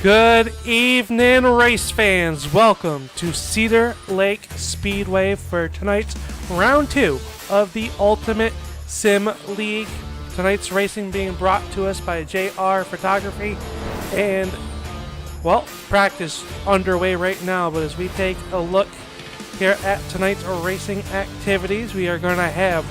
Good evening, race fans. Welcome to Cedar Lake Speedway for tonight's round 2 of the Ultimate Sim League. Tonight's racing being brought to us by JR Photography, and, well, practice underway right now. But as we take a look here at tonight's racing activities, we are going to have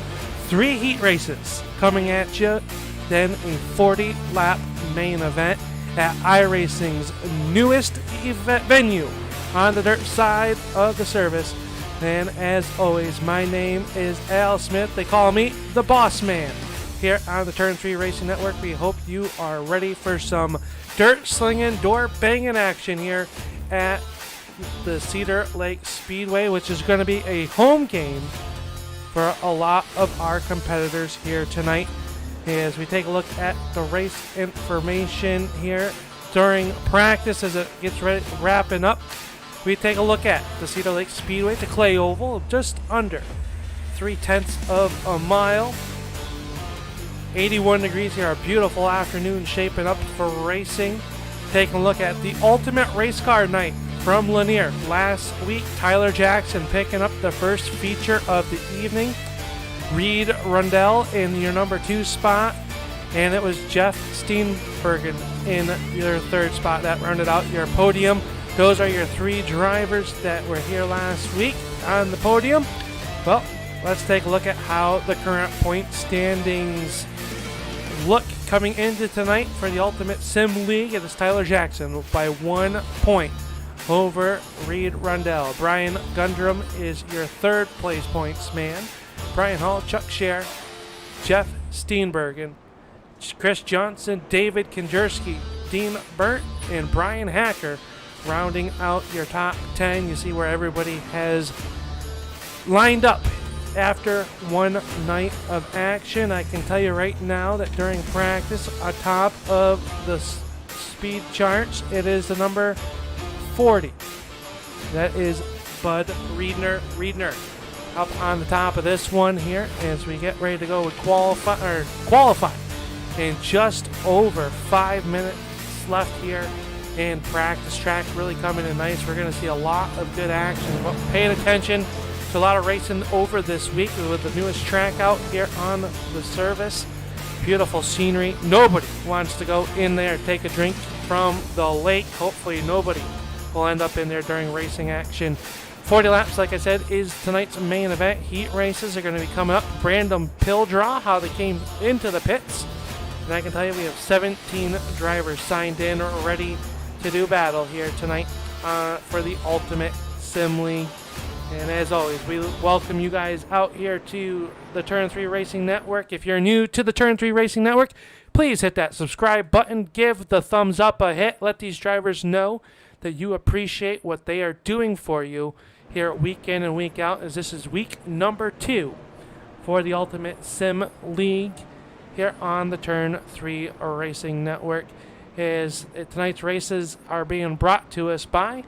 3 heat races coming at you, then a 40-lap main event at iRacing's newest event venue on the dirt side of the service. And as always, my name is Al Smith. They call me the Boss Man. Here on the Turn 3 Racing Network, we hope you are ready for some dirt slinging, door banging action here at the Cedar Lake Speedway, which is going to be a home game for a lot of our competitors here tonight. As we take a look at the race information here during practice as it gets ready, wrapping up, we take a look at the Cedar Lake Speedway to Clay Oval, just under 0.3 of a mile. 81 degrees here, a beautiful afternoon shaping up for racing. Taking a look at the ultimate race car night from Lanier. Last week, Tyler Jackson picking up the first feature of the evening. Reed Rundell in your number 2 spot, and it was Jeff Steenbergen in your 3rd spot. That rounded out your podium. Those are your 3 drivers that were here last week on the podium. Well, let's take a look at how the current point standings look coming into tonight for the Ultimate Sim League. It is Tyler Jackson by 1 point over Reed Rundell. Brian Gundrum is your 3rd place points man. Brian Hall, Chuck Scher, Jeff Steenbergen, Chris Johnson, David Konjerski, Dean Burt, and Brian Hacker rounding out your top 10. You see where everybody has lined up after one night of action. I can tell you right now that during practice, atop of the speed charts, it is the number 40. That is Bud Reedner. Up on the top of this one here as we get ready to go with qualify in just over 5 minutes left here, and practice track really coming in nice. We're going to see a lot of good action. Paying attention to a lot of racing over this week with the newest track out here on the service. Beautiful scenery. Nobody wants to go in there and take a drink from the lake. Hopefully nobody will end up in there during racing action. 40 laps, like I said, is tonight's main event. Heat races are going to be coming up. Random pill draw, how they came into the pits. And I can tell you we have 17 drivers signed in or ready to do battle here tonight for the Ultimate Sim League. And as always, we welcome you guys out here to the Turn 3 Racing Network. If you're new to the Turn 3 Racing Network, please hit that subscribe button. Give the thumbs up a hit. Let these drivers know that you appreciate what they are doing for you here week in and week out, as this is week number 2 for the Ultimate Sim League here on the Turn 3 Racing Network. As tonight's races are being brought to us by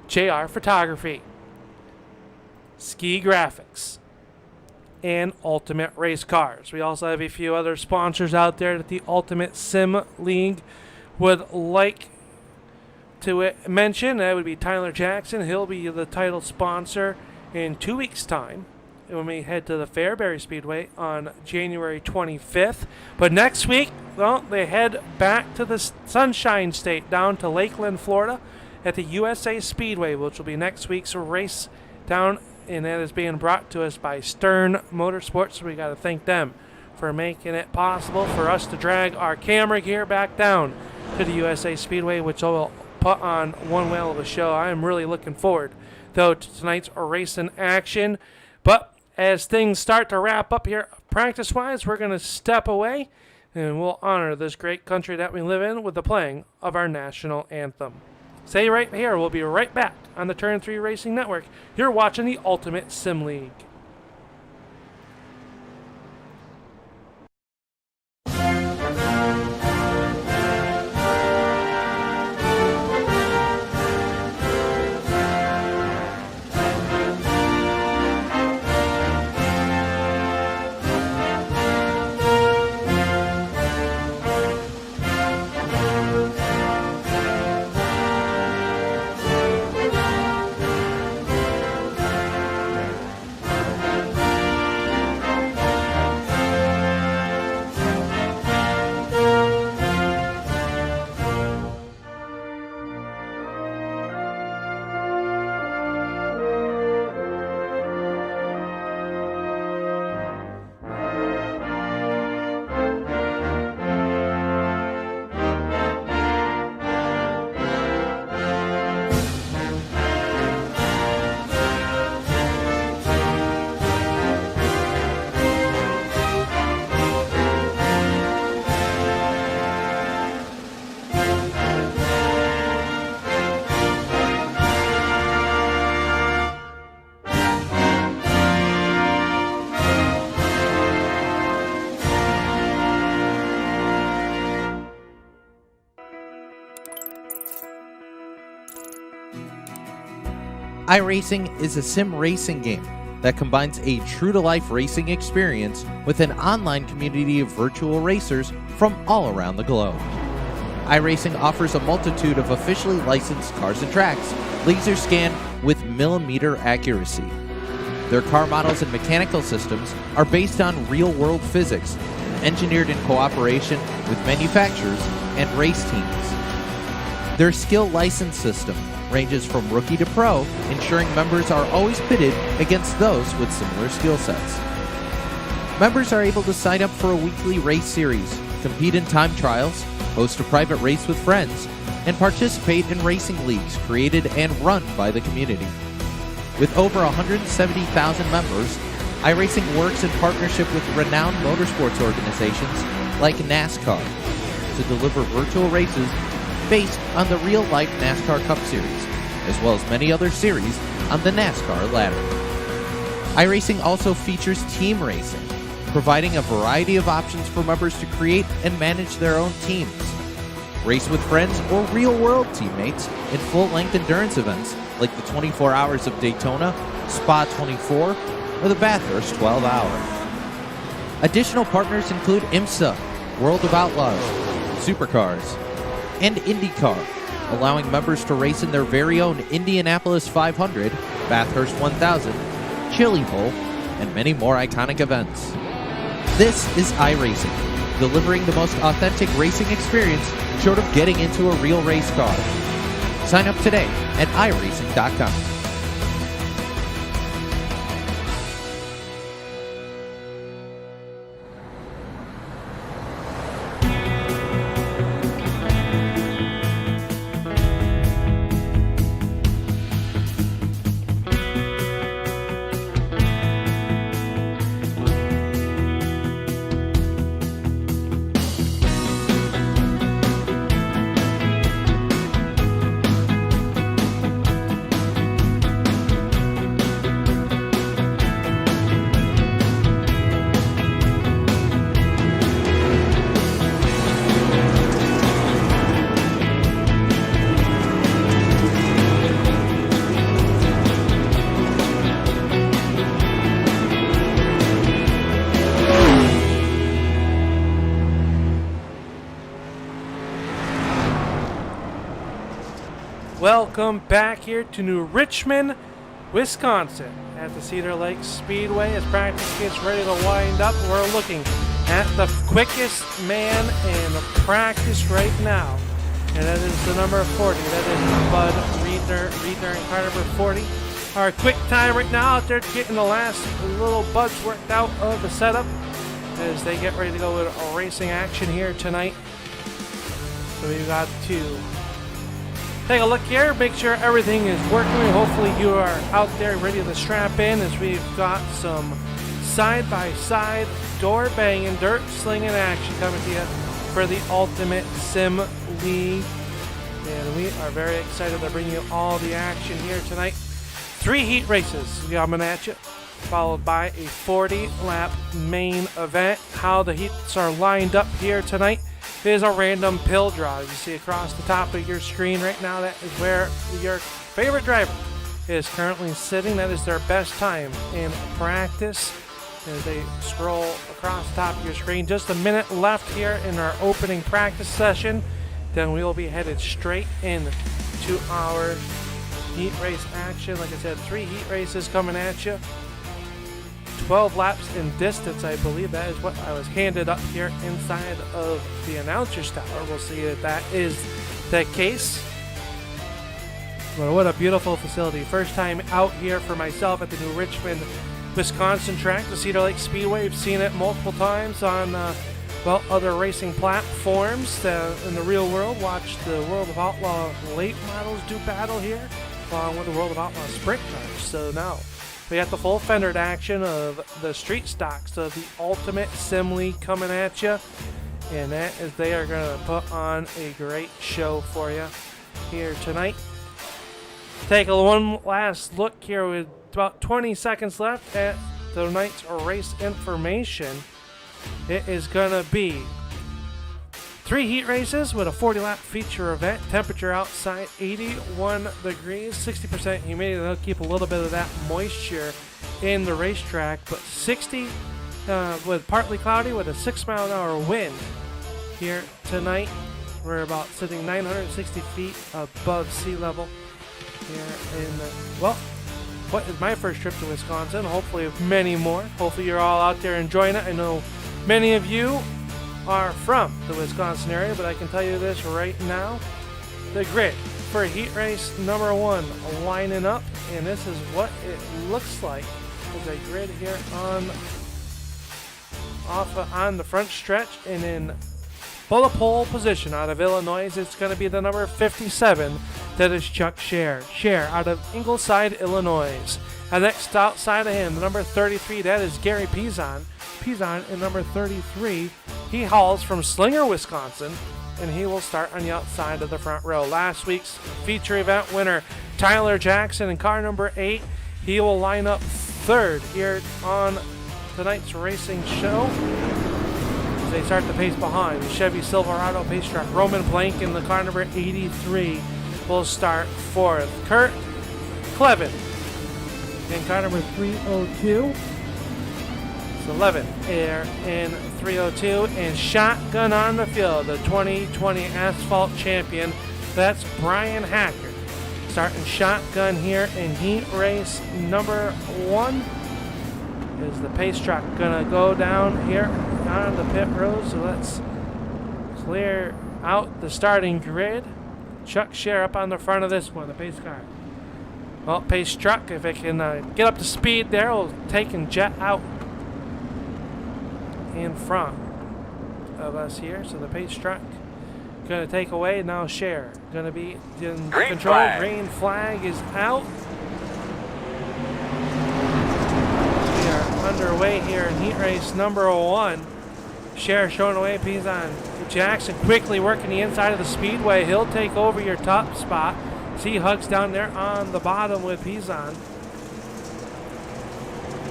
JR Photography, Ski Graphics, and Ultimate Race Cars. We also have a few other sponsors out there that the Ultimate Sim League would like to mention. That would be Tyler Jackson. He'll be the title sponsor in 2 weeks' time when we head to the Fairbury Speedway on January 25th. But next week, well, they head back to the Sunshine State down to Lakeland, Florida at the USA Speedway, which will be next week's race down, and that is being brought to us by Stern Motorsports. So we got to thank them for making it possible for us to drag our camera gear back down to the USA Speedway, which will put on one whale of a show. I am really looking forward, though, to tonight's racing action. But as things start to wrap up here practice-wise, we're going to step away, and we'll honor this great country that we live in with the playing of our national anthem. Stay right here. We'll be right back on the Turn 3 Racing Network. You're watching the Ultimate Sim League. iRacing is a sim racing game that combines a true-to-life racing experience with an online community of virtual racers from all around the globe. iRacing offers a multitude of officially licensed cars and tracks, laser scanned with millimeter accuracy. Their car models and mechanical systems are based on real-world physics, engineered in cooperation with manufacturers and race teams. Their skill license system ranges from rookie to pro, ensuring members are always pitted against those with similar skill sets. Members are able to sign up for a weekly race series, compete in time trials, host a private race with friends, and participate in racing leagues created and run by the community. With over 170,000 members, iRacing works in partnership with renowned motorsports organizations like NASCAR to deliver virtual races based on the real-life NASCAR Cup Series, as well as many other series on the NASCAR ladder. iRacing also features team racing, providing a variety of options for members to create and manage their own teams, race with friends or real-world teammates in full-length endurance events like the 24 Hours of Daytona, Spa 24, or the Bathurst 12-Hour. Additional partners include IMSA, World of Outlaws, Supercars, and IndyCar, allowing members to race in their very own Indianapolis 500, Bathurst 1000, Chili Bowl, and many more iconic events. This is iRacing, delivering the most authentic racing experience short of getting into a real race car. Sign up today at iRacing.com. Welcome back here to New Richmond, Wisconsin at the Cedar Lake Speedway as practice gets ready to wind up. We're looking at the quickest man in practice right now, and that is the number 40. That is Bud Reedner in car number 40. Our quick time right now out there getting the last little bugs worked out of the setup as they get ready to go with a racing action here tonight. So we've got to take a look here, make sure everything is working. Hopefully you are out there ready to strap in as we've got some side-by-side, door-banging, dirt-slinging action coming to you for the Ultimate Sim League. And we are very excited to bring you all the action here tonight. 3 heat races coming at you, followed by a 40-lap main event. How the heats are lined up here tonight is a random pill draw. You see across the top of your screen right now, that is where your favorite driver is currently sitting. That is their best time in practice as they scroll across the top of your screen. Just a minute left here in our opening practice session. Then we will be headed straight in to our heat race action. Like I said, 3 heat races coming at you. 12 laps in distance, I believe. That is what I was handed up here inside of the announcer's tower. We'll see if that is the case. But what a beautiful facility. First time out here for myself at the New Richmond, Wisconsin track, the Cedar Lake Speedway. We've seen it multiple times on other racing platforms in the real world. Watch the World of Outlaw late models do battle here, along with the World of Outlaw sprint cars. So now we got the full fendered action of the street stocks of the Ultimate Sim League coming at you. And that is, they are going to put on a great show for you here tonight. Take one last look here with about 20 seconds left at tonight's race information. It is going to be 3 heat races with a 40-lap feature event. Temperature outside 81 degrees, 60% humidity. That'll keep a little bit of that moisture in the racetrack, but 60 with partly cloudy with a 6-mile-an-hour wind here tonight. We're about sitting 960 feet above sea level here in, what is my first trip to Wisconsin. Hopefully many more. Hopefully you're all out there enjoying it. I know many of you are from the Wisconsin area, but I can tell you this right now. The grid for heat race number 1 lining up, and this is what it looks like. There's a grid here on the front stretch, and in pole position out of Illinois, it's going to be the number 57. That is Chuck Scher. Scher out of Ingleside, Illinois. And next outside of him, the number 33, that is Gary Pizon. Pizon in number 33. He hauls from Slinger, Wisconsin, and he will start on the outside of the front row. Last week's feature event winner, Tyler Jackson, in car number 8. He will line up 3rd here on tonight's racing show. They start the pace behind the Chevy Silverado pace truck. Roman Blank in the car number 83 will start 4th. Kurt Clevin in car number 302. It's 11 air in 302. And shotgun on the field, the 2020 Asphalt Champion. That's Brian Hacker. Starting shotgun here in heat race number 1. Is the pace truck gonna go down here on the pit road? So let's clear out the starting grid. Chuck Scher up on the front of this one, the pace car. Well, pace truck, if it can get up to speed there, will take and jet out in front of us here. So the pace truck gonna take away. Now Scher gonna be in control. Flag. Green flag is out. Underway here in heat race number 1. Scher showing away. Pizon Jackson quickly working the inside of the speedway. He'll take over your top spot. See Hugs down there on the bottom with Pizon.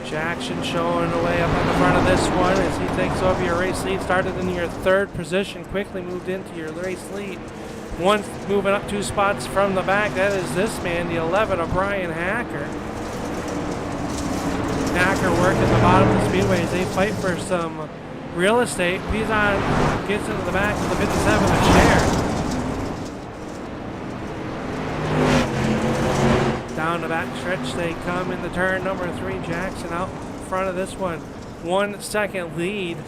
Jackson showing away up on the front of this one as he takes over your race lead. Started in your 3rd position, quickly moved into your race lead. One moving up 2 spots from the back. That is this man, the 11 of Brian Hacker. Hacker working the bottom of the speedway as they fight for some real estate. Pizon gets into the back of the 57 of Scher. Down the back stretch they come in the turn number 3. Jackson out front of this one. 1 second lead.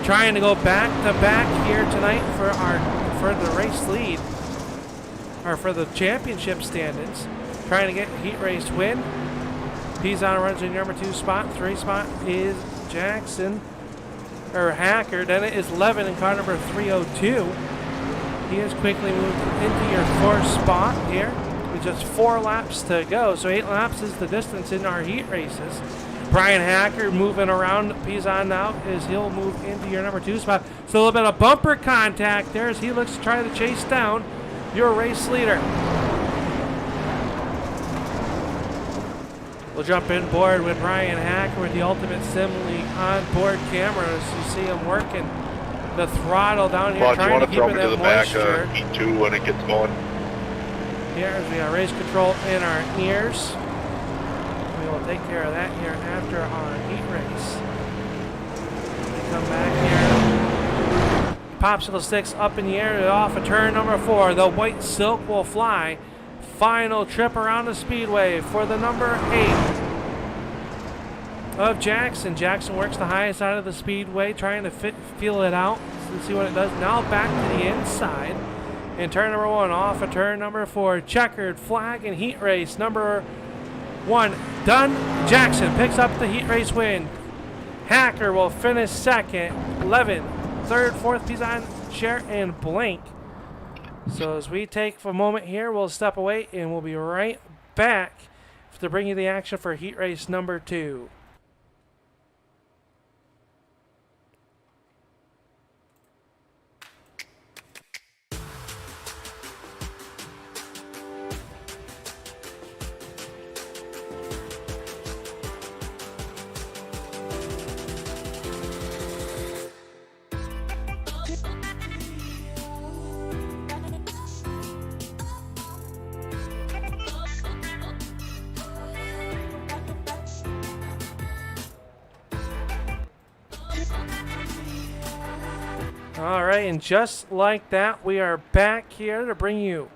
Trying to go back to back here tonight for the race lead, or for the championship standings. Trying to get heat race win. Pizon runs in your number 2 spot. 3 spot is Jackson, or Hacker. Then it is Levin in car number 302. He has quickly moved into your 4th spot here with just 4 laps to go. So 8 laps is the distance in our heat races. Brian Hacker moving around Pizon now as he'll move into your number 2 spot. So a little bit of bumper contact there as he looks to try to chase down your race leader. We'll jump in board with Brian Hacker with the Ultimate Sim League onboard cameras. You see him working the throttle down here, trying to keep it in moisture. Heat 2 when it gets going. Here as we got race control in our ears. We will take care of that here after our heat race. We come back here. Popsicle sticks up in the air off of turn number 4. The white silk will fly. Final trip around the speedway for the number 8 of Jackson. Jackson works the highest side of the speedway, trying to feel it out. Let's see what it does. Now back to the inside. And turn number 1 off of turn number 4. Checkered flag and heat race number 1 done. Jackson picks up the heat race win. Hacker will finish 2nd. 11, 3rd, 4th, Pizon, Scher, and Blank. So as we take a moment here, we'll step away and we'll be right back to bring you the action for heat race number 2. All right, and just like that, we are back here to bring you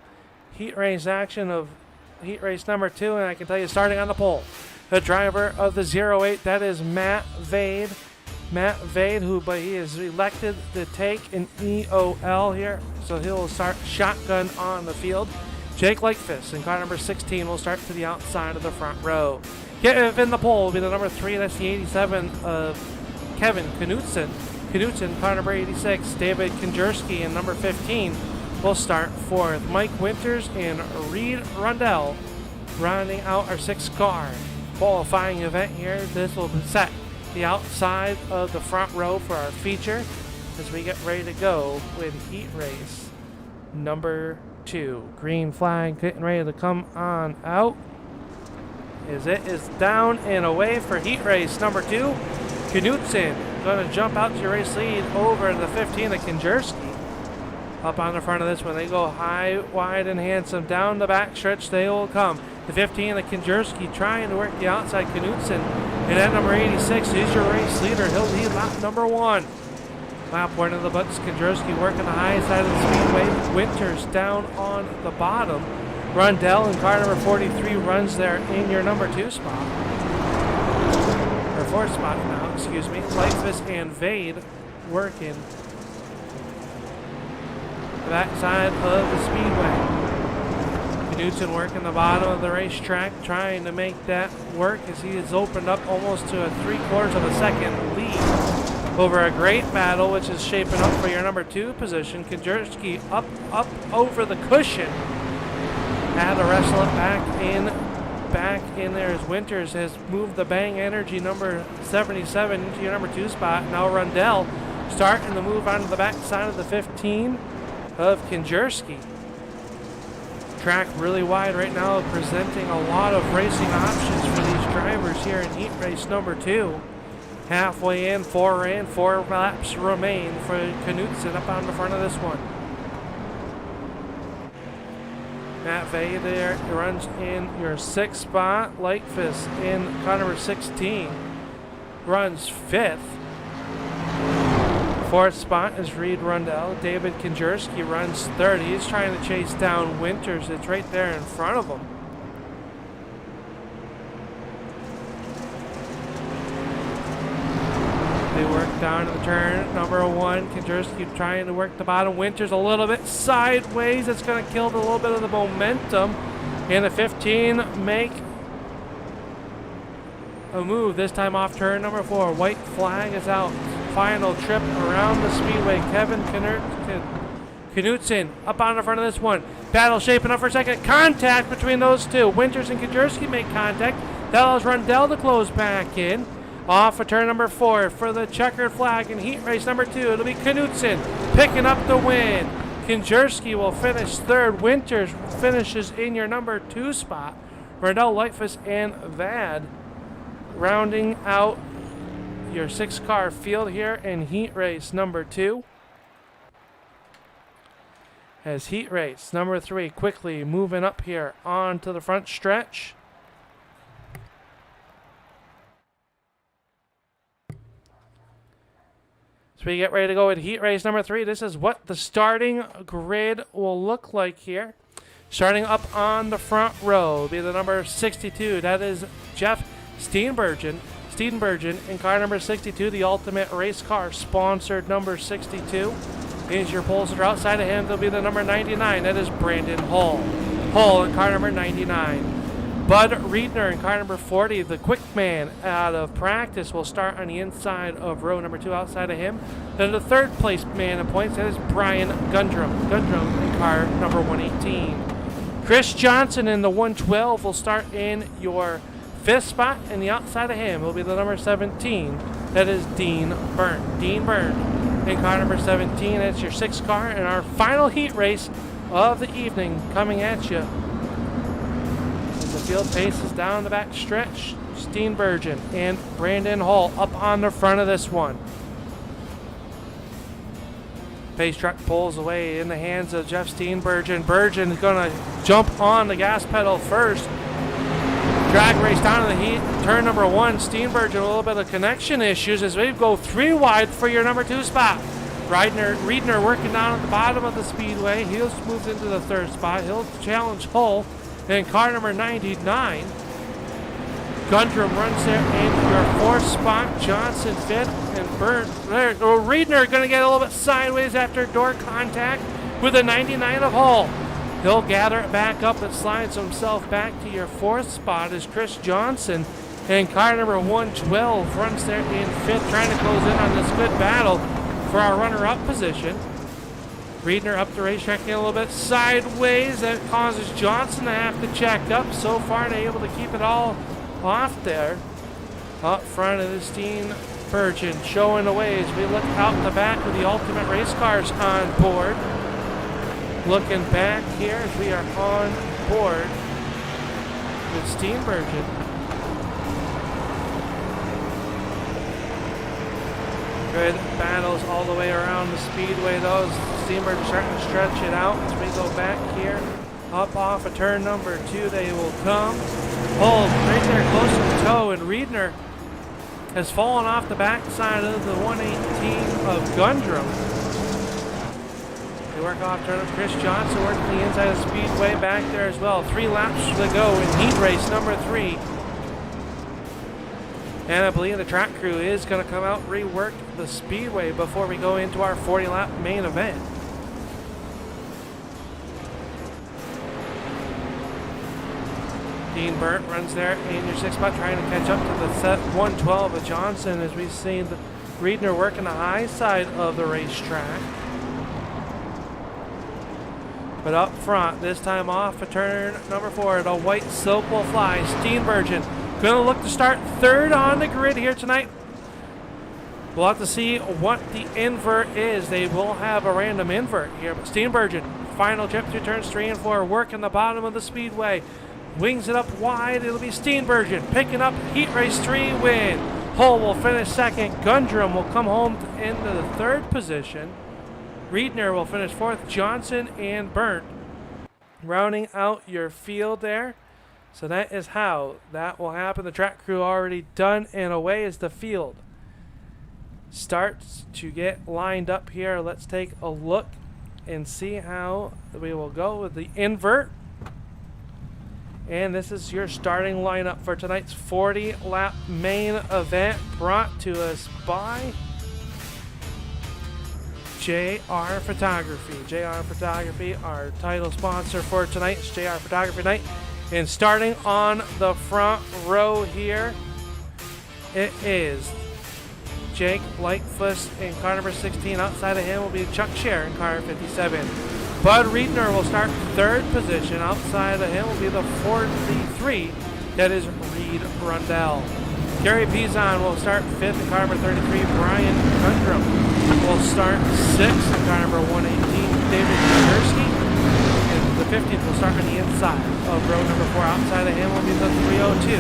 heat race action of heat race number 2, and I can tell you, starting on the pole, the driver of the 08, that is Matt Vade. Matt Vade, but he is elected to take an EOL here, so he'll start shotgun on the field. Jake Lakefist in car number 16 will start to the outside of the front row. In the pole will be the number 3, that's the 87 of Kevin Knutson. Knutson, car number 86. David Konjerski in number 15 will start fourth. Mike Winters and Reed Rundell rounding out our 6-car qualifying event here. This will set the outside of the front row for our feature as we get ready to go with heat race number 2. Green flag getting ready to come on out as it is down and away for heat race number 2. Knutson going to jump out to your race lead over the 15 of Konjerski. Up on the front of this one, they go high, wide, and handsome. Down the back stretch, they will come. The 15 of Konjerski trying to work the outside. Knutson, and at number 86 is your race leader. He'll lead lap number 1. Lap 1 of the books. Konjerski working the high side of the speedway. Winters down on the bottom. Rundell in car number 43 runs there in your number 2 spot. Or 4th spot now, excuse me. Lightfist and Vade working the backside of the speedway. Knutson working the bottom of the racetrack, trying to make that work as he has opened up almost to a 3/4 of a second lead over a great battle, which is shaping up for your number 2 position. Konjerski up over the cushion. Had to wrestle it back in there as Winters has moved the Bang Energy number 77 into your number 2 spot. Now Rundell starting to move onto the back side of the 15 of Konjerski. Track really wide right now, presenting a lot of racing options for these drivers here in heat race number 2. Halfway in, 4 laps remain for Knutson up on the front of this one. Matt Vade there runs in your 6th spot. Lightfist in car number 16 runs 5th. 4th spot is Reed Rundell. David Konjerski runs 3rd. He's trying to chase down Winters. It's right there in front of him. They work down to the turn. Number 1, Konjerski trying to work the bottom. Winters a little bit sideways. It's going to kill a little bit of the momentum. And the 15 make a move, this time off turn number 4. White flag is out. Final trip around the speedway. Kevin Knutson up on the front of this one. Battle shaping up for a second. Contact between those two. Winters and Konjerski make contact. That allows Rundell to close back in. Off of turn number 4 for the checkered flag in heat race number 2. It'll be Knutson picking up the win. Konjerski will finish 3rd. Winters finishes in your number 2 spot. Rundell, Lightfist, and Vad rounding out your 6-car field here in heat race number 2. As heat race number 3 quickly moving up here onto the front stretch. So we get ready to go with heat race number 3. This is what the starting grid will look like here. Starting up on the front row will be the number 62. That is Jeff Steenbergen in car number 62, the Ultimate Race Car sponsored number 62. Is your pole sitter. Outside of him, there'll be the number 99. That is Brandon Hull. Hull in car number 99. Bud Riedner in car number 40, the quick man out of practice, will start on the inside of row number 2. Outside of him, then the 3rd place man in points, that is Brian Gundrum in car number 118. Chris Johnson in the 112 will start in your 5th spot, and the outside of him will be the number 17. That is Dean Byrne. Dean Byrne in car number 17. That's your 6th car, and our final heat race of the evening coming at you. As the field paces down the back stretch, Steenbergen and Brandon Hull up on the front of this one. Pace truck pulls away in the hands of Jeff Steenbergen. Bergen is going to jump on the gas pedal first. Drag race down to the heat. Turn number 1, Steenbergen, a little bit of connection issues as we go 3 wide for your number 2 spot. Riedner working down at the bottom of the speedway. He'll move into the third spot. He'll challenge Hull. And car number 99. Gundrum runs there in your fourth spot. Johnson fifth and Burnt there. Oh, Riedner going to get a little bit sideways after door contact with a 99 of Hull. He'll gather it back up and slides himself back to your fourth spot as Chris Johnson. And car number 112 runs there in fifth, trying to close in on this good battle for our runner-up position. Riedner up the racetrack getting a little bit sideways. That causes Johnson to have to check up. So far, they're able to keep it all off there. Up front of the Steenburgen showing the way as we look out the back with the Ultimate Race Cars on board. Looking back here as we are on board with Steenburgen. Good battles all the way around the speedway, though. Steenburgen starting to stretch it out as we go back here. Up off of turn number 2, they will come. Hold right there close to the toe, and Riedner has fallen off the backside of the 118 of Gundrum. They work off turn up. Chris Johnson working the inside of the speedway back there as well. 3 laps to go in heat race number 3. And I believe the track crew is going to come out and rework the speedway before we go into our 40-lap main event. Dean Burnt runs there in your 6th spot, trying to catch up to the set 112 of Johnson as we see the Riedner working the high side of the racetrack. But up front, this time off of turn number 4, the white silk will fly. Steenburgen going to look to start third on the grid here tonight. We'll have to see what the invert is. They will have a random invert here. But Steenburgen, final trip through turns 3 and 4, working the bottom of the speedway. Wings it up wide. It'll be Steenburgen picking up Heat Race 3 win. Hull will finish second. Gundrum will come home into the third position. Riedner will finish fourth. Johnson and Burnt rounding out your field there. So that is how that will happen. The track crew already done, and away is the field. Starts to get lined up here. Let's take a look and see how we will go with the invert. And this is your starting lineup for tonight's 40-lap main event, brought to us by JR Photography. JR Photography, our title sponsor for tonight's JR Photography Night. And starting on the front row here, it is Jake Lightfoot in car number 16. Outside of him will be Chuck Scher in car 57. Bud Riedner will start third position. Outside of him will be the 43. That is Reed Rundell. Gary Pizon will start fifth in car number 33. Brian Gundrum will start sixth in car number 118. David Kurzewski. The 15th will start on the inside of row number 4. Outside of him will be the 302.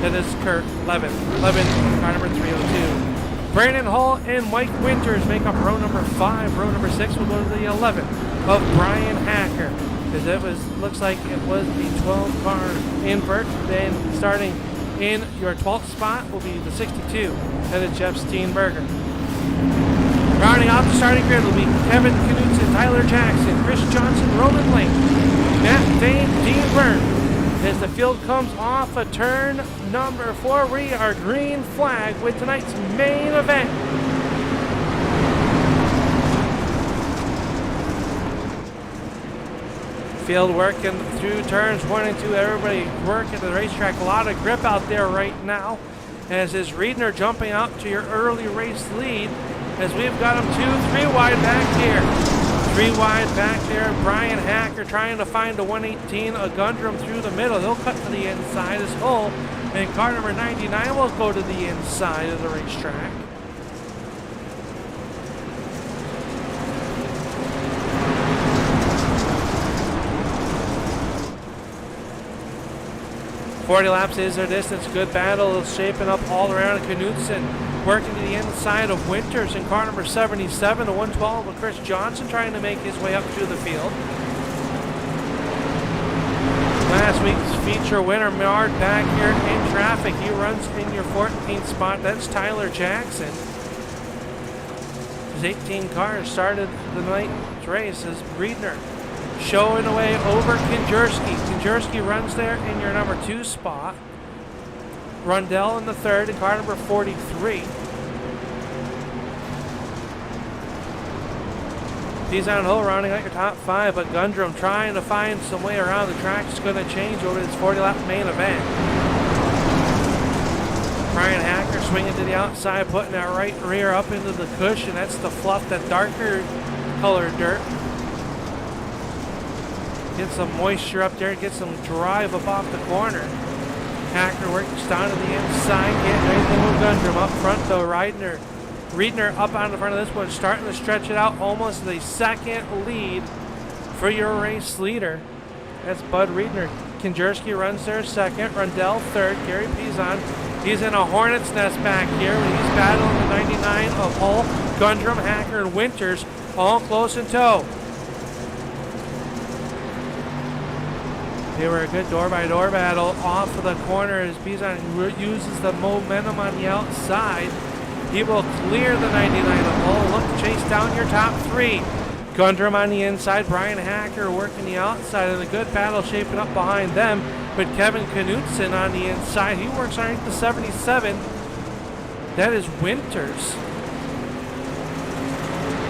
That is Kurt Levin. Levin, car number 302. Brandon Hall and Mike Winters make up row number 5. Row number 6 will go to the 11 of Brian Hacker. As it looks like it was the 12-car invert. Then starting in your 12th spot will be the 62. That is Jeff Steenberger. Rounding off the starting grid will be Kevin Knudsen, Tyler Jackson, Chris Johnson, Roman Lake, Matt Dane, Dean Burnt. As the field comes off a turn number 4, we are green flag with tonight's main event. Field working through turns 1 and 2. Everybody working the racetrack. A lot of grip out there right now. As is Riedner jumping out to your early race lead. As we've got him 2-3 wide back here. 3 wide back there. Brian Hacker trying to find a 118. A Gundrum through the middle. He'll cut to the inside as Hull. And car number 99 will go to the inside of the racetrack. .40 laps is their distance. Good battle is shaping up all around. Knudsen working to the inside of Winters in car number 77. The 112 of Chris Johnson trying to make his way up through the field. Last week's feature winner, marred back here in traffic. He runs in your 14th spot. That's Tyler Jackson. As 18 cars started the night's race as Riedner showing away over Kinjerski. Kinjerski runs there in your number 2 spot. Rundell in the 3rd in car number 43. Pizon Hill rounding out your top 5, but Gundrum trying to find some way around. The track's going to change over this 40-lap main event. Brian Hacker swinging to the outside, putting that right rear up into the cushion. That's the fluff, that darker colored dirt. Get some moisture up there, get some drive up off the corner. Hacker works down to the inside, getting anything with Gundrum. Up front though, Riedner up on the front of this one, starting to stretch it out, almost the second lead for your race leader. That's Bud Riedner. Kinjerski runs there second, Rundell third, Gary Pizon. He's in a hornet's nest back here. He's battling the 99 of Hull, Gundrum, Hacker, and Winters, all close in tow. They were a good door-by-door battle off of the corner as Pizon uses the momentum on the outside. He will clear the 99 of Hull. Look to chase down your top 3. Gundrum on the inside, Brian Hacker working the outside, and a good battle shaping up behind them with Kevin Knutson on the inside. He works underneath the 77. That is Winters.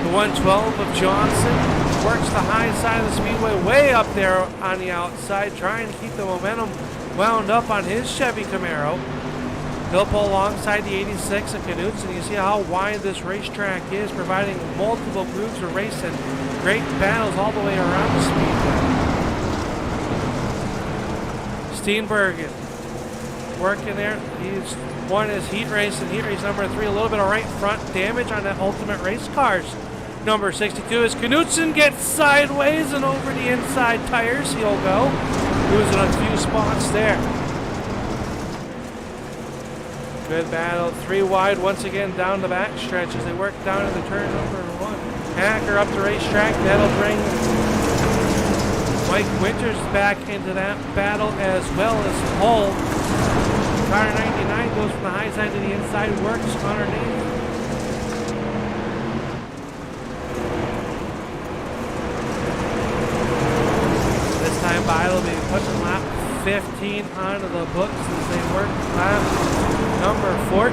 The 112 of Johnson works the high side of the speedway way up there on the outside, trying to keep the momentum wound up on his Chevy Camaro. He'll pull alongside the 86 of Knutson. You see how wide this racetrack is, providing multiple groups of racing. Great battles all the way around the speedway. Steenbergen working there. He's won his heat race number 3. A little bit of right front damage on that Ultimate Race Cars. Number 62 is Knutson, gets sideways and over the inside tires. He'll go. Losing a few spots there. Good battle. 3 wide once again down the back stretch as they work down into turn number 1. Hacker up the racetrack. That'll bring Mike Winters back into that battle as well as Hull. Car 99 goes from the high side to the inside, works underneath. This time Bide will be pushing lap 15 onto the books as they work lap number 14.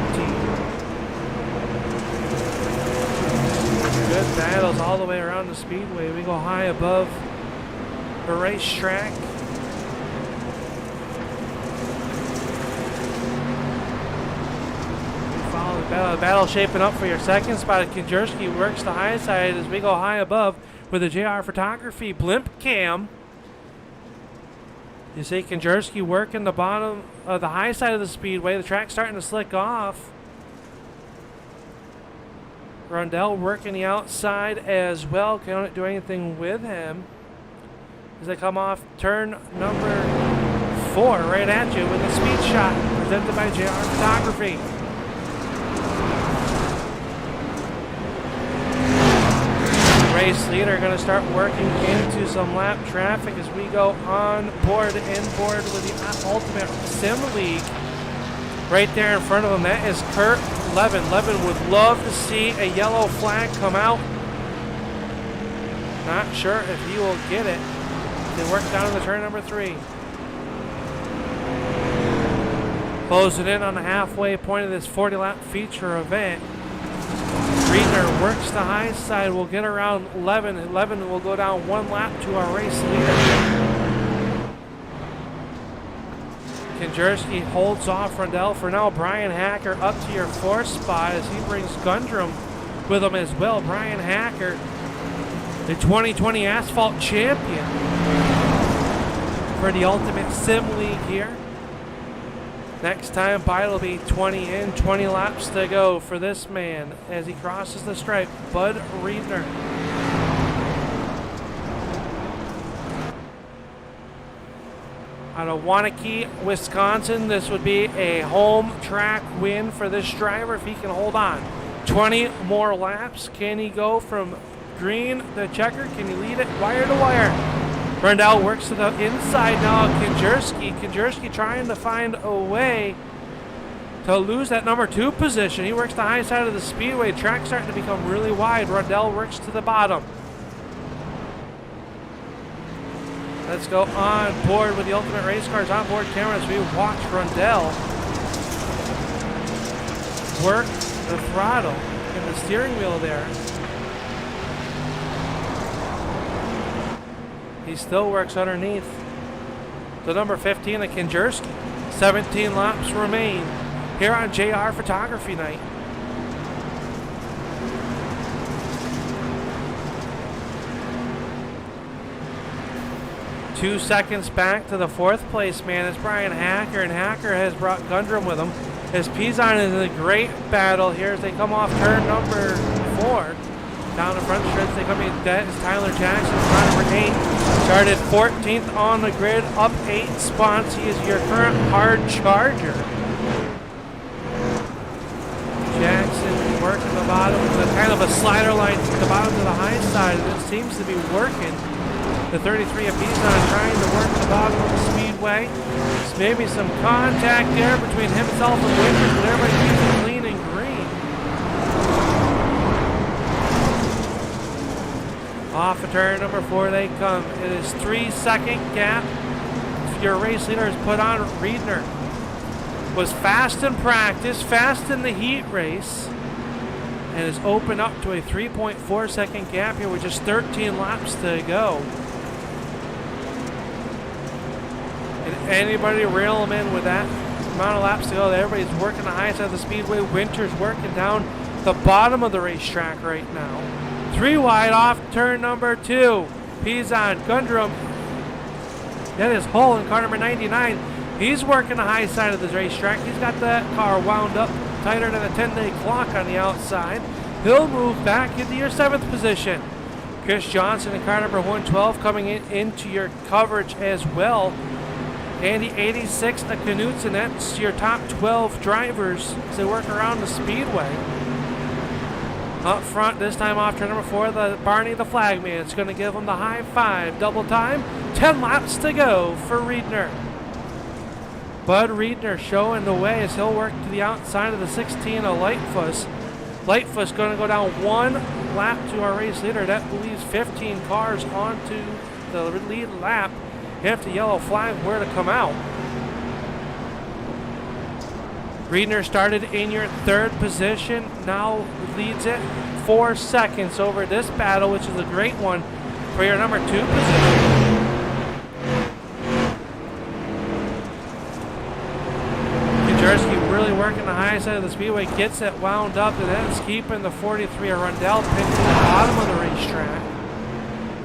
Good battles all the way around the speedway. We go high above the racetrack. We follow the battle shaping up for your second spot. Kinjerski works the high side as we go high above with the JR Photography blimp cam. You see Kinjerski working the bottom of the high side of the speedway. The track's starting to slick off. Rundell working the outside as well. Can't do anything with him as they come off turn number 4 right at you with a speed shot presented by JR Photography. Race leader going to start working into some lap traffic as we go on board, inboard with the Ultimate Sim League. Right there in front of him, that is Kurt Levin. Levin would love to see a yellow flag come out. Not sure if he will get it. They work down to the turn number 3. Closing in on the halfway point of this 40-lap feature event. Riedner works the high side. We'll get around 11. 11 will go down 1 lap to our race leader. Kinjerski holds off Rundell for now. Brian Hacker up to your 4th spot as he brings Gundrum with him as well. Brian Hacker, the 2020 Asphalt Champion for the Ultimate Sim League here. Next time, Bide will be 20 in, 20 laps to go for this man as he crosses the stripe. Bud Riedner. Out of Waunakee, Wisconsin, this would be a home track win for this driver if he can hold on. 20 more laps. Can he go from green to checker? Can he lead it wire to wire? Rundell works to the inside now. Kinjerski trying to find a way to lose that number 2 position. He works the high side of the speedway. Track starting to become really wide. Rundell works to the bottom. Let's go on board with the Ultimate Race Cars onboard cameras. We watch Rundell work the throttle and the steering wheel there. He still works underneath. The number 15 of Kinjerski. 17 laps remain here on JR Photography Night. Two seconds back to the 4th place man is Brian Hacker, and Hacker has brought Gundrum with him. As Pizon is in a great battle here as they come off turn number 4. Down the front stretch, they come in. That is Tyler Jackson, car number 8. Started 14th on the grid, up 8 spots. He is your current hard charger. Jackson working the bottom with a kind of a slider line from the bottom to the high side, and it seems to be working. The 33 of Pizon trying to work the bottom of the speedway. There's maybe some contact there between himself and Winters, but everybody keeps it clean and green. Off of turn number 4 they come. It is 3-second gap. Your race leader is put on. Riedner was fast in practice, fast in the heat race, and is opened up to a 3.4 second gap here with just 13 laps to go. And anybody reel them in with that amount of laps to go? Everybody's working the high side of the speedway. Winters working down the bottom of the racetrack right now. 3 wide off turn number 2. Pizon, Gundrum. That is Hull in car number 99. He's working the high side of the racetrack. He's got that car wound up tighter than a 10-day clock on the outside. He'll move back into your 7th position. Chris Johnson in car number 112 coming into your coverage as well. Andy 86 of Knutson, that's your top 12 drivers as they work around the speedway. Up front, this time off turn number 4, the Barney the flagman. It's going to give him the high 5. Double time, 10 laps to go for Riedner. Bud Riedner showing the way as he'll work to the outside of the 16 of Lightfuss. Lightfuss going to go down 1 lap to our race leader. That leaves 15 cars onto the lead lap. You have to yellow flag where to come out. Riedner started in your 3rd position, now leads it 4 seconds over this battle, which is a great one for your number 2 position. Kinjerski really working the high side of the speedway, gets it wound up, and that's keeping the 43 of Rundell pinned to the bottom of the racetrack.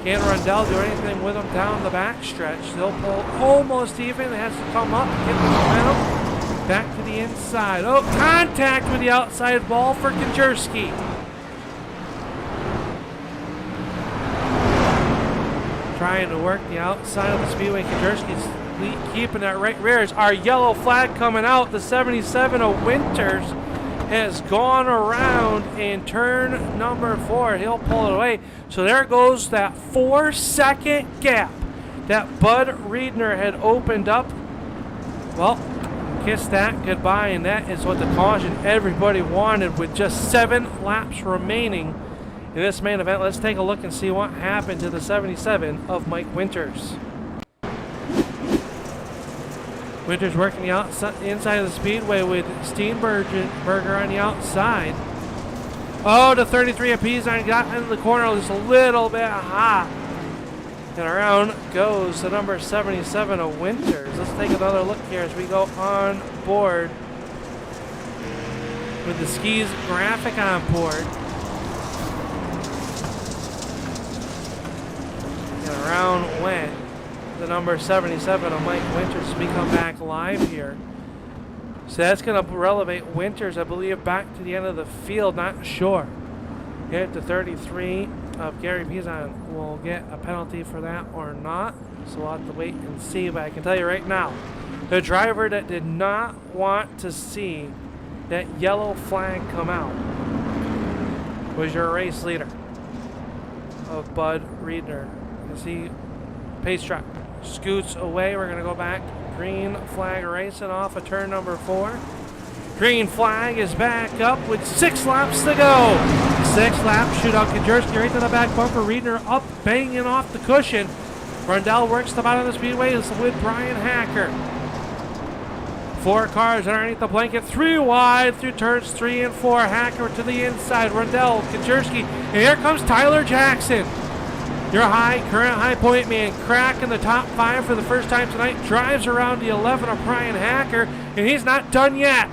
Can Rundell do anything with him down the back stretch? They'll pull almost even. It has to come up, get the momentum. Back to the inside. Oh, contact with the outside ball for Kinjerski. Trying to work the outside of the speedway. Kinjerski's keeping that right rear. Is our yellow flag coming out. The 77 of Winters has gone around in turn number 4. He'll pull it away. So there goes that 4-second gap that Bud Riedner had opened up. Well, kiss that goodbye, and that is what the caution everybody wanted with just 7 laps remaining in this main event. Let's take a look and see what happened to the 77 of Mike Winters. Winters working the outside, inside of the speedway with Steenberger on the outside. Oh, the 33 of Pizon got into the corner just a little bit hot. And around goes the number 77 of Winters. Let's take another look here as we go on board with the skis graphic on board. And around went the number 77 of Mike Winters as we come back live here. So that's going to relevate Winters, I believe, back to the end of the field. Not sure. Here at the 33 of Gary Pizon will get a penalty for that or not. So we'll have to wait and see. But I can tell you right now, the driver that did not want to see that yellow flag come out was your race leader of Bud Riedner. You see pace truck scoots away. We're going to go back. Green flag racing off of turn number 4. Green flag is back up with 6 laps to go. 6-lap shootout. Kajerski right to the back bumper. Reedner up, banging off the cushion. Rundell works the bottom of the speedway with Brian Hacker. 4 cars underneath the blanket, 3 wide through turns 3 and 4. Hacker to the inside. Rundell, Kajerski, and here comes Tyler Jackson. Your current high point man, cracking the top 5 for the first time tonight. Drives around the 11 of Brian Hacker, and he's not done yet.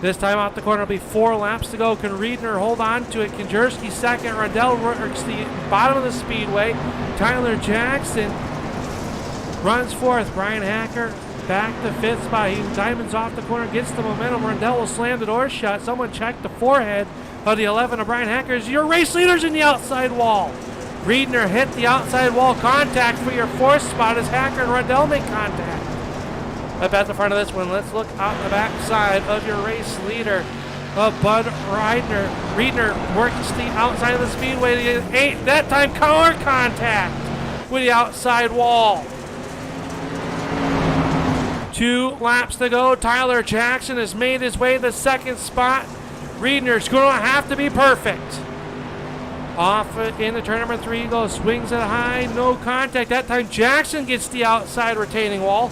This time out the corner will be 4 laps to go. Can Reedner hold on to it? Kajerski second. Rundell works the bottom of the speedway. Tyler Jackson runs fourth. Brian Hacker back to 5th spot. He diamonds off the corner, gets the momentum. Rundell will slam the door shut. Someone check the forehead of the 11 of Brian Hacker. Your race leader's in the outside wall. Reedner hit the outside wall. Contact for your 4th spot as Hacker and Rundell make contact. Up at the front of this one, let's look out the back side of your race leader, Bud Reedner. Reedner works the outside of the speedway. That time car contact with the outside wall. 2 laps to go. Tyler Jackson has made his way to the 2nd spot. Reedner's going to have to be perfect. Off into turn number 3, goes, swings it high, no contact. That time Jackson gets the outside retaining wall.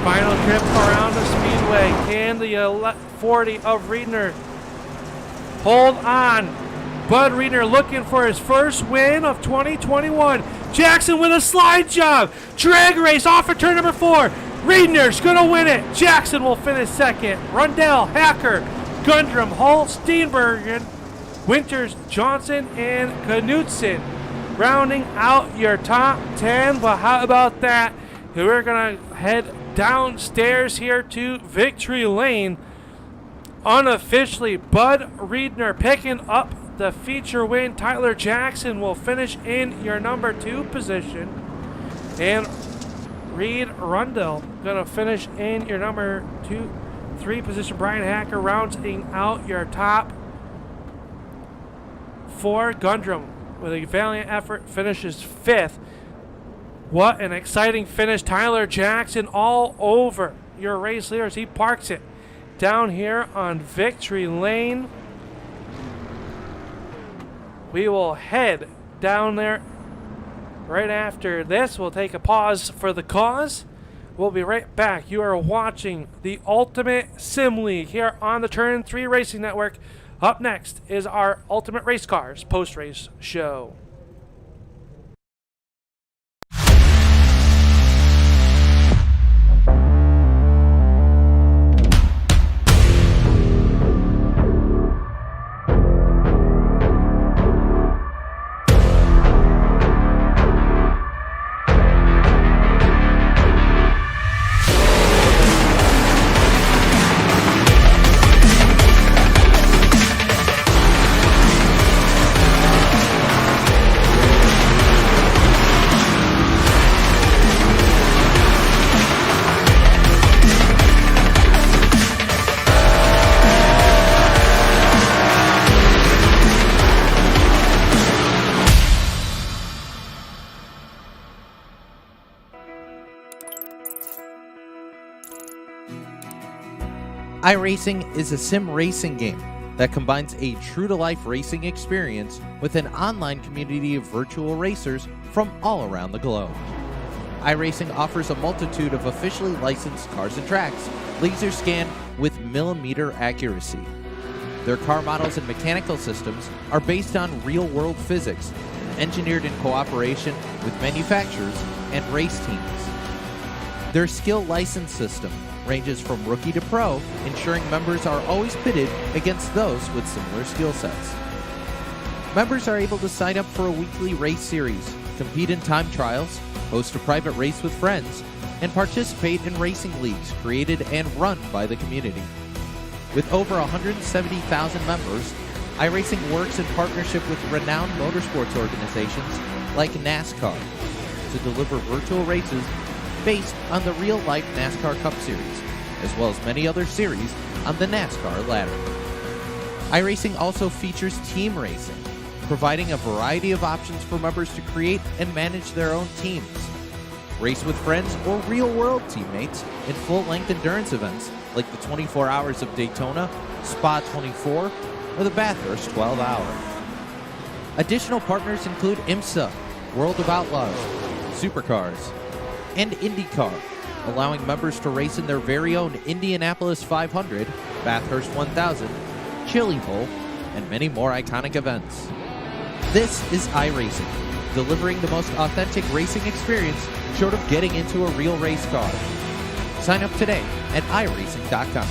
Final trip around the speedway. Can the 40 of Reedner hold on? Bud Reedner looking for his first win of 2021. Jackson with a slide job. Drag race off of turn number 4. Reedner's going to win it. Jackson will finish second. Rundell, Hacker, Gundrum, Hall, Steenbergen, Winters, Johnson, and Knudsen rounding out your top 10. But how about that? We're going to head downstairs here to Victory Lane. Unofficially, Bud Reedner picking up the feature win. Tyler Jackson will finish in your number 2 position. And Reed Rundell going to finish in your number 3 position. Brian Hacker rounding out your top 4. Gundrum, with a valiant effort, finishes 5th. What an exciting finish. Tyler Jackson all over your race leaders. He parks it down here on Victory Lane. We will head down there right after this. We'll take a pause for the cause. We'll be right back. You are watching the Ultimate Sim League here on the Turn 3 Racing Network. Up next is our Ultimate Race Cars post-race show. iRacing is a sim racing game that combines a true-to-life racing experience with an online community of virtual racers from all around the globe. iRacing offers a multitude of officially licensed cars and tracks, laser scanned with millimeter accuracy. Their car models and mechanical systems are based on real-world physics, engineered in cooperation with manufacturers and race teams. Their skill license system ranges from rookie to pro, ensuring members are always pitted against those with similar skill sets. Members are able to sign up for a weekly race series, compete in time trials, host a private race with friends, and participate in racing leagues created and run by the community. With over 170,000 members, iRacing works in partnership with renowned motorsports organizations like NASCAR to deliver virtual races based on the real-life NASCAR Cup Series, as well as many other series on the NASCAR ladder. iRacing also features team racing, providing a variety of options for members to create and manage their own teams. Race with friends or real-world teammates in full-length endurance events like the 24 Hours of Daytona, Spa 24, or the Bathurst 12-Hour. Additional partners include IMSA, World of Outlaws, Supercars, and IndyCar, allowing members to race in their very own Indianapolis 500, Bathurst 1000, Chili Bowl, and many more iconic events. This is iRacing, delivering the most authentic racing experience short of getting into a real race car. Sign up today at iRacing.com.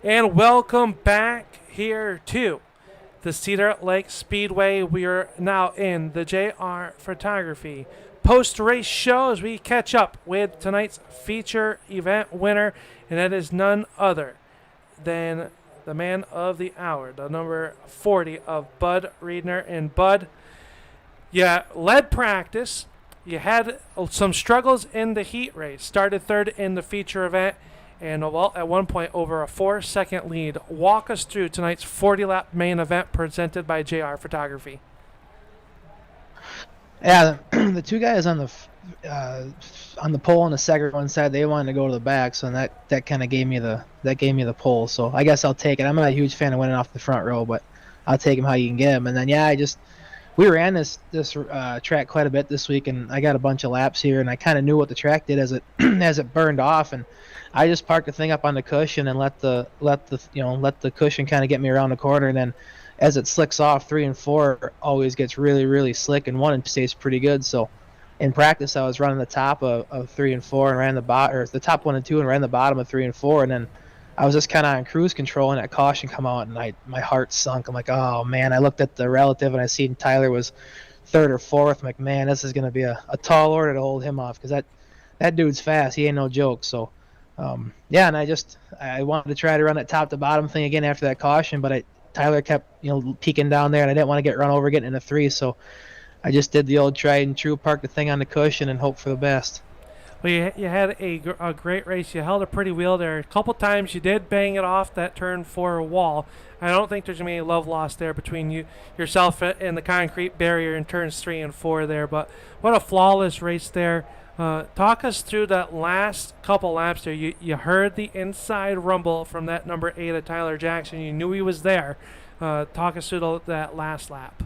And welcome back here to the Cedar Lake Speedway. We are now in the JR Photography post-race show as we catch up with tonight's feature event winner, and that is none other than the man of the hour, the number 40 of Bud Riedner. And Bud, you led practice. You had some struggles in the heat race. Started third in the feature event, and well, at one point over a 4-second lead. Walk us through tonight's 40-lap main event presented by JR Photography. Yeah, the two guys on the pole on the second one side, they wanted to go to the back, so that kind of gave me the pole. So I guess I'll take it. I'm not a huge fan of winning off the front row, but I'll take him how you can get him. And then we ran this track quite a bit this week, and I got a bunch of laps here, and I kind of knew what the track did as it burned off, and I just parked the thing up on the cushion and let the cushion kind of get me around the corner, and then as it slicks off, 3 and 4 always gets really, really slick, and 1 stays pretty good. So in practice, I was running the top of 3 and 4 and ran the bottom, or the top 1 and 2 and ran the bottom of 3 and 4, and then I was just kind of on cruise control, and that caution come out, and my heart sunk. I'm like, oh man! I looked at the relative, and I seen Tyler was 3rd or 4th. I'm like, man, this is gonna be a tall order to hold him off, because that dude's fast. He ain't no joke. So yeah, and I wanted to try to run that top to bottom thing again after that caution, but Tyler kept peeking down there, and I didn't want to get run over getting into 3, so I just did the old tried and true, park the thing on the cushion and hope for the best. Well, you had a great race. You held a pretty wheel there. A couple times you did bang it off that turn 4 wall. I don't think there's going to be any love lost there between yourself and the concrete barrier in turns 3 and 4 there, but what a flawless race there. Talk us through that last couple laps there. You heard the inside rumble from that number 8 of Tyler Jackson. You knew he was there. Talk us through that last lap.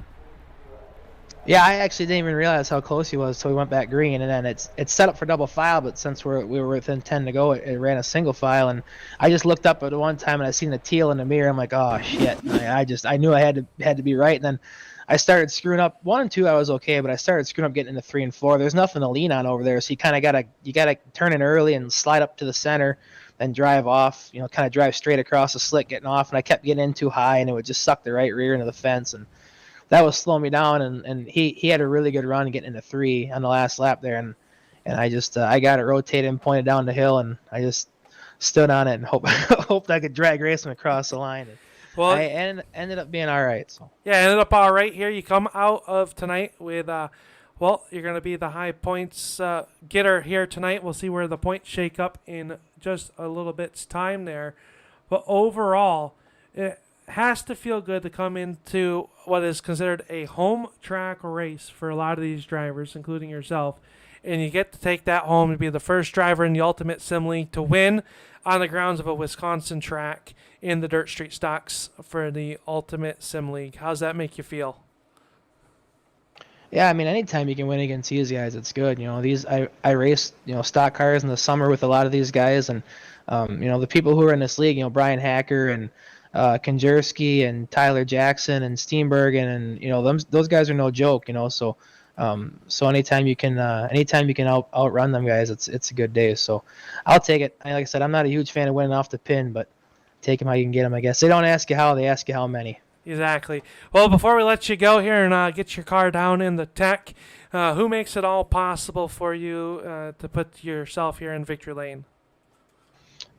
Yeah, I actually didn't even realize how close he was until we went back green, and then it's set up for double file, but since we were within 10 to go, it ran a single file, and I just looked up at one time and I seen the teal in the mirror. I'm like, oh shit! I knew I had to be right, and then I started screwing up 1 and 2. I was okay, but I started screwing up getting into 3 and 4. There's nothing to lean on over there, so you kind of gotta turn in early and slide up to the center, then drive off. Kind of drive straight across the slick, getting off, and I kept getting in too high, and it would just suck the right rear into the fence, and that was slowing me down. And he had a really good run getting into 3 on the last lap there, and I got it rotated and pointed down the hill, and I just stood on it and hoped I could drag race him across the line. Well, I ended up being all right. So yeah, ended up all right here. You come out of tonight with, you're going to be the high points getter here tonight. We'll see where the points shake up in just a little bit's time there. But overall, it has to feel good to come into what is considered a home track race for a lot of these drivers, including yourself. And you get to take that home and be the first driver in the Ultimate Sim League to win on the grounds of a Wisconsin track in the Dirt Street Stocks for the Ultimate Sim League. How's that make you feel? Yeah, I mean, anytime you can win against these guys, it's good. I race, stock cars in the summer with a lot of these guys, and the people who are in this league, Brian Hacker and Konjerski and Tyler Jackson and Steenbergen, and those guys are no joke. So anytime you can outrun them guys, it's a good day. So I'll take it. Like I said, I'm not a huge fan of winning off the pin, but take them how you can get them, I guess. They don't ask you how, they ask you how many. Exactly. Well, before we let you go here and get your car down in the tech, who makes it all possible for you to put yourself here in victory lane?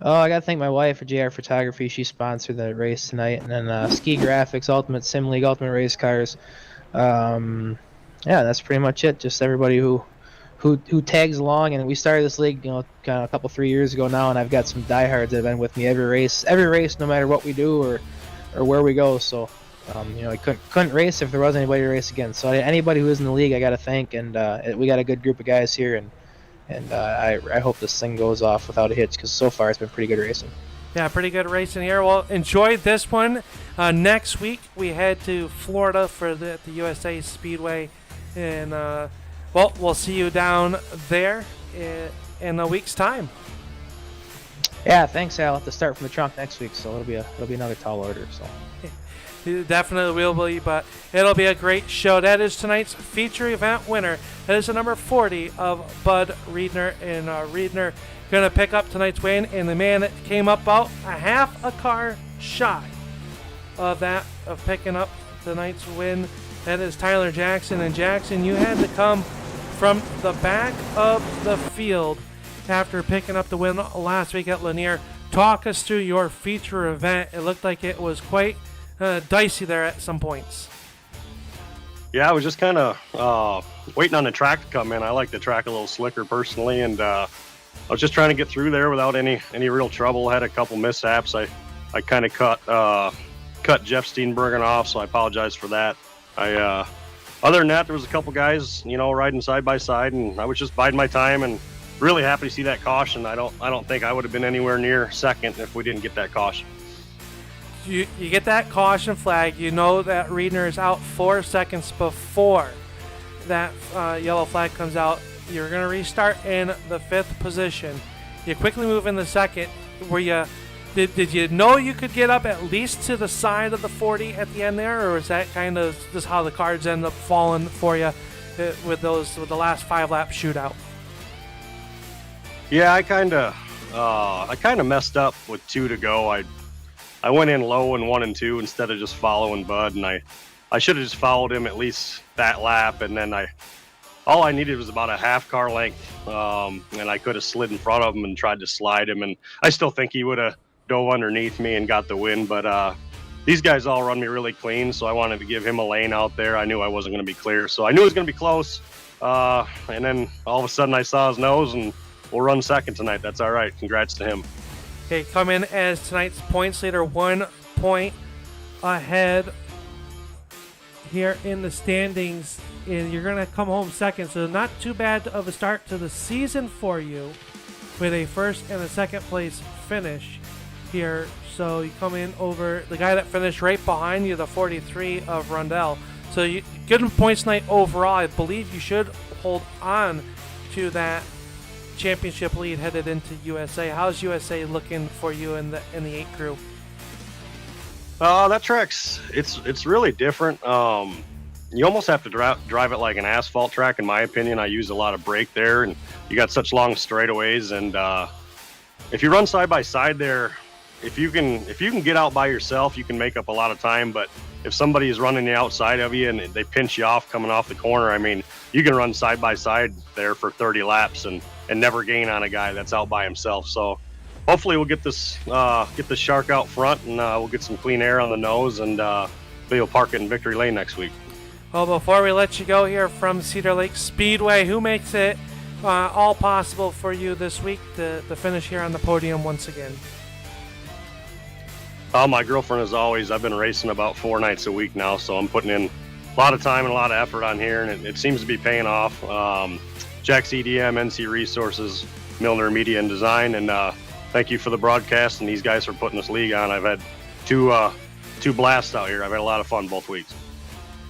Oh, I got to thank my wife for JR Photography. She sponsored the race tonight. And then Ski Graphics, Ultimate Sim League, Ultimate Race Cars. Yeah, that's pretty much it. Just everybody who tags along. And we started this league, kind of 3 years ago now, and I've got some diehards that have been with me every race, no matter what we do, or where we go. So, I couldn't race if there wasn't anybody to race against. So anybody who is in the league, I got to thank, and we got a good group of guys here, and I hope this thing goes off without a hitch, because so far it's been pretty good racing. Yeah, pretty good racing here. Well, enjoy this one. Next week we head to Florida for the USA Speedway, and we'll see you down there in a week's time. Yeah, thanks, Al. I'll have to start from the trunk next week, so it'll be another tall order. So. It definitely will be, but it'll be a great show. That is tonight's feature event winner. That is the number 40 of Bud Riedner, and Riedner going to pick up tonight's win, and the man that came up about a half a car shy of picking up tonight's win, that is Tyler Jackson. And Jackson, you had to come from the back of the field after picking up the win last week at Lanier. Talk us through your feature event. It looked like it was quite dicey there at some points. Yeah, I was just kind of waiting on the track to come in. I like the track a little slicker personally, and I was just trying to get through there without any real trouble. Had a couple mishaps. I kind of cut Jeff Steenbergen off, so I apologize for that. Other than that, there was a couple guys, riding side by side, and I was just biding my time, and really happy to see that caution. I don't think I would have been anywhere near second if we didn't get that caution. You get that caution flag. You know that Riedner is out 4 seconds before that yellow flag comes out. You're going to restart in the 5th position. You quickly move in the second. Did you know you could get up at least to the side of the 40 at the end there, or is that kind of just how the cards end up falling for you with the last 5 lap shootout? Yeah, I kind of messed up with 2 to go. I went in low in 1 and 2 instead of just following Bud, and I should have just followed him at least that lap, and then all I needed was about a half car length, and I could have slid in front of him and tried to slide him, and I still think he would have dove underneath me and got the win, but these guys all run me really clean, so I wanted to give him a lane out there. I knew I wasn't going to be clear, so I knew it was going to be close, and then all of a sudden I saw his nose, and we'll run second tonight. That's all right. Congrats to him. Okay, come in as tonight's points leader, 1 point ahead here in the standings, and you're going to come home second, so not too bad of a start to the season for you with a 1st and a 2nd place finish here. So you come in over the guy that finished right behind you, the 43 of Rundell. So good points tonight overall. I believe you should hold on to that championship lead headed into USA. How's USA looking for you in the 8 crew? That track's it's really different. You almost have to drive it like an asphalt track, in my opinion. I use a lot of brake there, and you got such long straightaways. And if you run side by side there, if you can get out by yourself, you can make up a lot of time. But if somebody is running the outside of you and they pinch you off coming off the corner, I mean, you can run side by side there for 30 laps and never gain on a guy that's out by himself. So hopefully we'll get this shark out front, and we'll get some clean air on the nose, and we'll park it in Victory Lane next week. Well, before we let you go here from Cedar Lake Speedway, who makes it all possible for you this week to finish here on the podium once again? My girlfriend, as always. I've been racing about 4 nights a week now, so I'm putting in a lot of time and a lot of effort on here, and it seems to be paying off. Jack's EDM, NC Resources, Milner Media and Design, and thank you for the broadcast and these guys for putting this league on. I've had two blasts out here. I've had a lot of fun both weeks.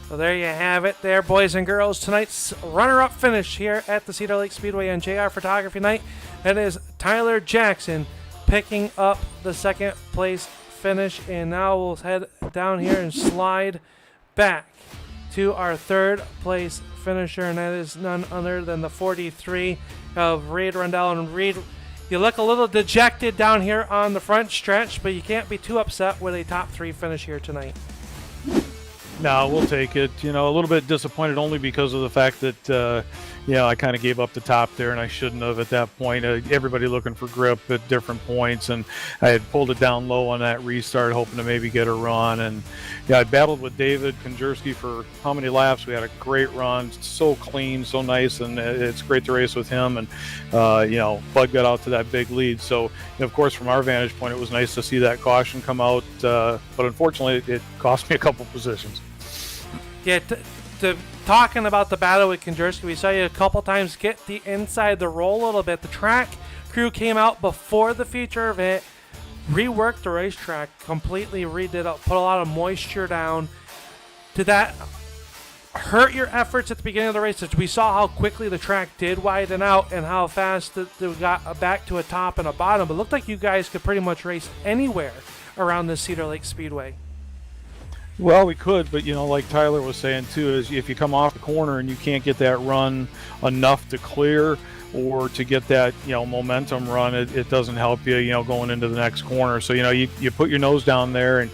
So there you have it there, boys and girls. Tonight's runner-up finish here at the Cedar Lake Speedway and JR Photography Night. That is Tyler Jackson picking up the 2nd place finish. And now we'll head down here and slide back to our 3rd place finisher, and that is none other than the 43 of Reed Rundell. And Reed, you look a little dejected down here on the front stretch, but you can't be too upset with a top 3 finish here tonight. No, we'll take it. A little bit disappointed only because of the fact that, I kind of gave up the top there, and I shouldn't have at that point. Everybody looking for grip at different points, and I had pulled it down low on that restart, hoping to maybe get a run. And I battled with David Konjerski for how many laps? We had a great run, so clean, so nice, and it's great to race with him. And Bud got out to that big lead. So, of course, from our vantage point, it was nice to see that caution come out, but unfortunately, it cost me a couple positions. Yeah, talking about the battle with Konjerski, we saw you a couple times get the inside the roll a little bit. The track crew came out before the feature event, reworked the racetrack, completely redid it, put a lot of moisture down. Did that hurt your efforts at the beginning of the race? We saw how quickly the track did widen out and how fast it got back to a top and a bottom. But it looked like you guys could pretty much race anywhere around the Cedar Lake Speedway. Well, we could, but like Tyler was saying too, is if you come off the corner and you can't get that run enough to clear or to get that momentum run, it doesn't help you going into the next corner. So you put your nose down there, and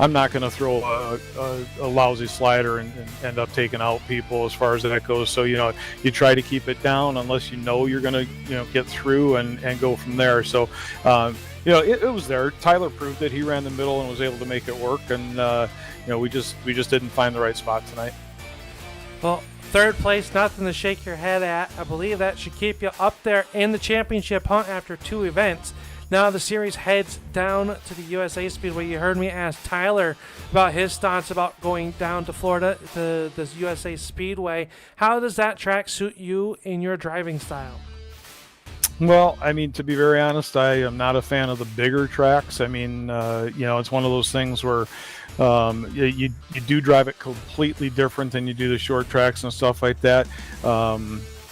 I'm not going to throw a lousy slider and end up taking out people as far as that goes. So you try to keep it down unless you're going to get through and go from there. So it was there. Tyler proved it. He ran the middle and was able to make it work, and we just didn't find the right spot tonight. Well, third place, nothing to shake your head at. I believe that should keep you up there in the championship hunt after 2 events. Now the series heads down to the USA Speedway. You heard me ask Tyler about his thoughts about going down to Florida to the USA Speedway. How does that track suit you in your driving style? Well, to be very honest, I am not a fan of the bigger tracks. It's one of those things where you do drive it completely different than you do the short tracks and stuff like that.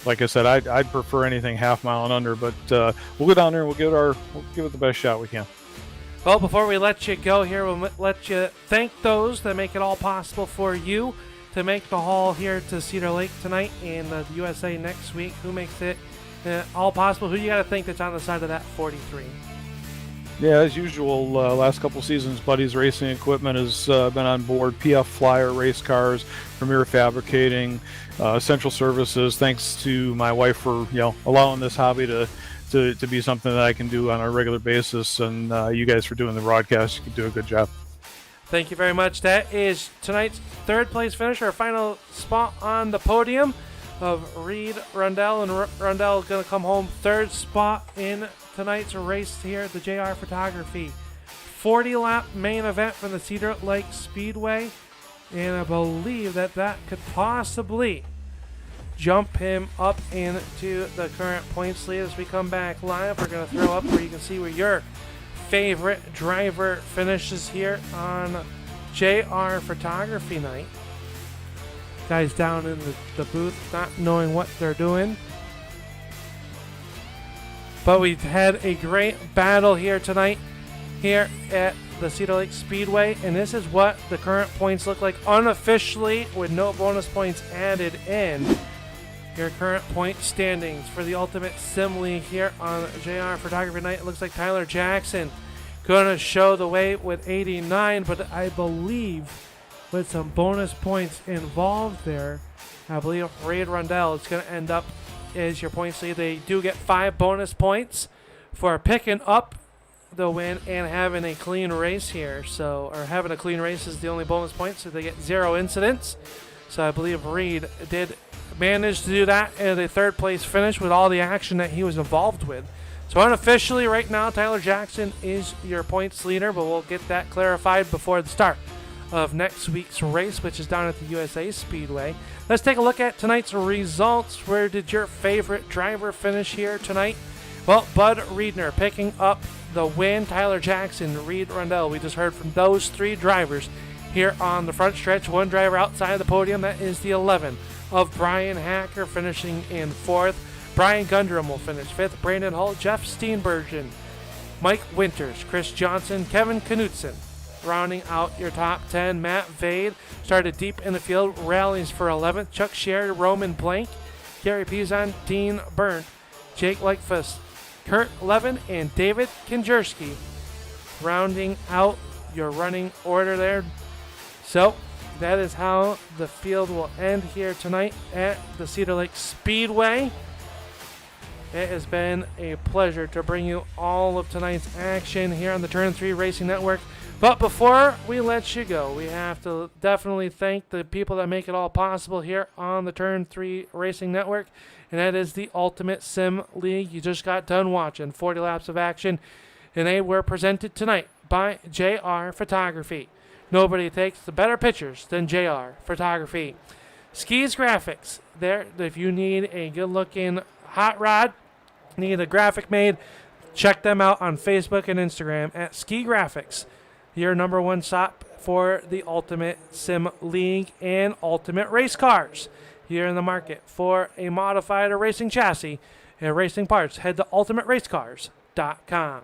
Like I said, I'd prefer anything half mile and under, but we'll go down there and we'll give it the best shot we can. Well, before we let you go here, we'll let you thank those that make it all possible for you to make the haul here to Cedar Lake tonight and the USA next week. Who makes it all possible? Who you got to think that's on the side of that 43? Yeah, as usual, last couple seasons, Buddy's Racing Equipment has been on board. PF Flyer Race Cars, Premier Fabricating, Central Services. Thanks to my wife for allowing this hobby to be something that I can do on a regular basis, and you guys for doing the broadcast. You can do a good job. Thank you very much. That is tonight's third place finisher, our final spot on the podium of Reed Rundell, and Rundell is going to come home third spot in tonight's race here at the JR Photography 40-lap main event from the Cedar Lake Speedway, and I believe that could possibly jump him up into the current points lead. As we come back live, we're going to throw up where you can see where your favorite driver finishes here on JR Photography night. Guys down in the booth not knowing what they're doing. But we've had a great battle here tonight here at the Cedar Lake Speedway, and this is what the current points look like unofficially with no bonus points added in. Your current point standings for the Ultimate Sim League here on JR Photography Night. It looks like Tyler Jackson going to show the way with 89, but I believe with some bonus points involved there, I believe Reed Rundell is going to end up as your points lead. They do get 5 bonus points for picking up the win and having a clean race here. So, or having a clean race is the only bonus point, so they get 0 incidents. So I believe Reed did manage to do that in a third place finish with all the action that he was involved with. So unofficially right now, Tyler Jackson is your points leader, but we'll get that clarified before the start of next week's race, which is down at the USA Speedway. Let's take a look at tonight's results. Where did your favorite driver finish here tonight? Well, Bud Reedner picking up the win. Tyler Jackson, Reed Rundell. We just heard from those 3 drivers here on the front stretch. One driver outside the podium, that is the 11 of Brian Hacker, finishing in 4th. Brian Gundrum will finish 5th. Brandon Hull, Jeff Steenbergen, Mike Winters, Chris Johnson, Kevin Knutson. Rounding out your top 10, Matt Vade started deep in the field, rallies for 11th. Chuck Sherry, Roman Blank, Gary Pizon, Dean Burnt, Jake Lightfuss, Kurt Levin, and David Konjerski rounding out your running order there. So that is how the field will end here tonight at the Cedar Lake Speedway. It has been a pleasure to bring you all of tonight's action here on the Turn 3 Racing Network. But before we let you go, we have to definitely thank the people that make it all possible here on the Turn 3 Racing Network, and that is the Ultimate Sim League. You just got done watching 40 laps of action, and they were presented tonight by JR Photography. Nobody takes the better pictures than JR Photography. Skis Graphics, there, if you need a good-looking hot rod, need a graphic made, check them out on Facebook and Instagram at Ski Graphics, your number one shop for the Ultimate Sim League and Ultimate Race Cars. Here in the market for a modified or racing chassis and racing parts, head to ultimateracecars.com.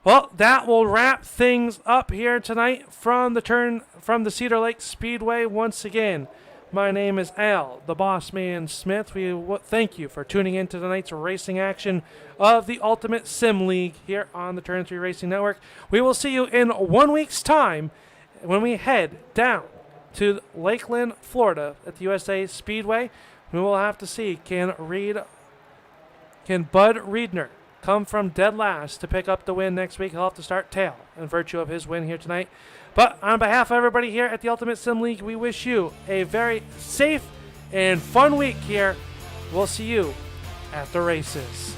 Well, that will wrap things up here tonight from the Cedar Lake Speedway. Once again, my name is Al, the Boss Man Smith. We thank you for tuning in to tonight's racing action of the Ultimate Sim League here on the Turn 3 Racing Network. We will see you in 1 week's time when we head down to Lakeland, Florida at the USA Speedway. We will have to see, can Bud Riedner come from dead last to pick up the win next week? He'll have to start tail in virtue of his win here tonight. But on behalf of everybody here at the Ultimate Sim League, we wish you a very safe and fun week here. We'll see you at the races.